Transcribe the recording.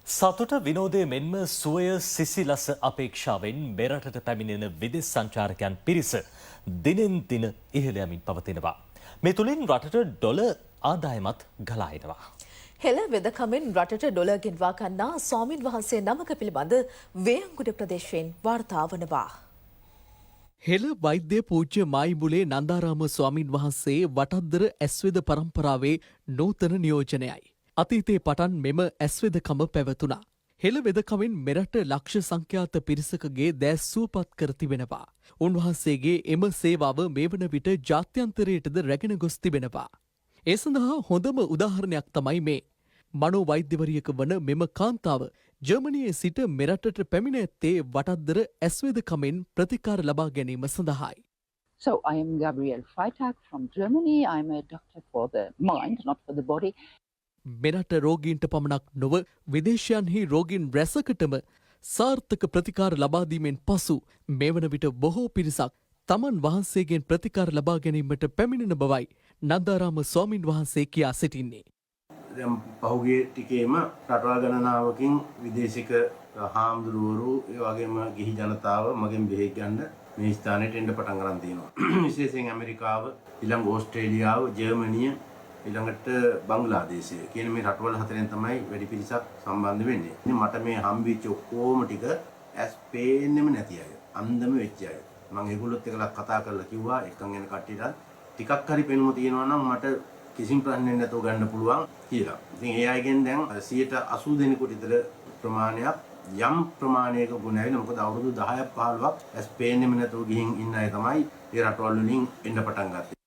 සතුට විනෝදය මෙන්ම සුවය සිසිලස අපේක්ෂාවෙන් මෙරටට පැමිණෙන විදෙස් සංචාරකයන් පිරිස දිනෙන් දින ඉහළ යමින් පවතිනවා. මේ තුලින් රටට ඩොලර් ආදායමත් ගලා එනවා. හෙළ වෙදකමෙන් රටට ඩොලර් ගෙන්වා ගන්නා ස්වාමින් වහන්සේ නමක පිළිබඳ වේයන්ගොඩ ප්‍රදේශයෙන් වාර්තා වනවා. හෙළ වෛද්‍ය පූජ්‍ය මායිඹුලේ නන්දාරාම ස්වාමින් වහන්සේ වටද්දර ඇස්වෙද පරම්පරාවේ නූතන නියෝජනයයි. අතීතයේ පටන් මෙම ඇස්වෙදකම පැවතුණා. හෙළ වෙදකමින් මෙරට ලක්ෂ සංඛ්‍යාත පිරිසකගේ දෑස් සුවපත් කර තිබෙනවා. උන්වහන්සේගේ එම සේවාව මේ වන විට ජාත්‍යන්තරයටද රැගෙන ගොස් තිබෙනවා. ඒ සඳහා හොඳම උදාහරණයක් තමයි මේ. මනෝ වෛද්‍යවරියක වන මෙම කාන්තාව ජර්මනියේ සිට මෙරටට පැමිණ ඇත්තේ වටද්දර ඇස්වෙදකමෙන් ප්‍රතිකාර ලබා ගැනීම සඳහායි. So I am Gabrielle Freitag from Germany. I am a doctor for the mind, not for the body. මෙරට රෝගීන්ට පමණක් නොව විදේශයන්හි රෝගීන් රැසකටම සාර්ථක ප්‍රතිකාර ලබාදීමෙන් පසු මේ වන විට බොහෝ පිරිසක් තමන් වහන්සේගෙන් ප්‍රතිකාර ලබා ගැනීමට පැමිණෙන බවයි නන්දාරාම ස්වාමින් වහන්සේ කියා සිටින්නේ. දැන් පහුගිය ටිකේම රටවල් ගණනාවකින් විදේශික හාමුදුරුවරු ඒ වගේම ගිහි ජනතාව මගෙන් බෙහෙත් ගන්න මේ ස්ථානයට එන්න පටන් ගන්න තියෙනවා. විශේෂයෙන් ඇමරිකාව, ඊළඟ ඕස්ට්‍රේලියාව, ජර්මනිය, ඊළඟට බංග්ලාදේශය කියන මේ රටවල් හතරෙන් තමයි වැඩි පිරිසක් සම්බන්ධ වෙන්නේ. ඉතින් මට මේ හම්බෙච්ච ඔක්කොම ටික ඇස් පේන්නෙම නැති අය, අන්ධම වෙච්ච අය. මම ඒගොල්ලොත් එක්කලා කතා කරලා කිව්වා එකන් එන කට්ටියට ටිකක් හරි පෙනුම තියෙනවා නම් මට කිසිම ප්‍රශ්නයක් නැතුව ගන්න පුළුවන් කියලා. ඉතින් ඒ අයගෙන් දැන් 80 දෙනෙකුට විතර ප්‍රමාණයක් යම් ප්‍රමාණයක ගුණ ඇවිල්ලා මොකද අවුරුදු 10ක් 15ක් ඇස් පේන්නෙම නැතුව ගිහින් ඉන්න අය තමයි ඒ රටවල් වලින් එන්න පටන් ගත්තේ.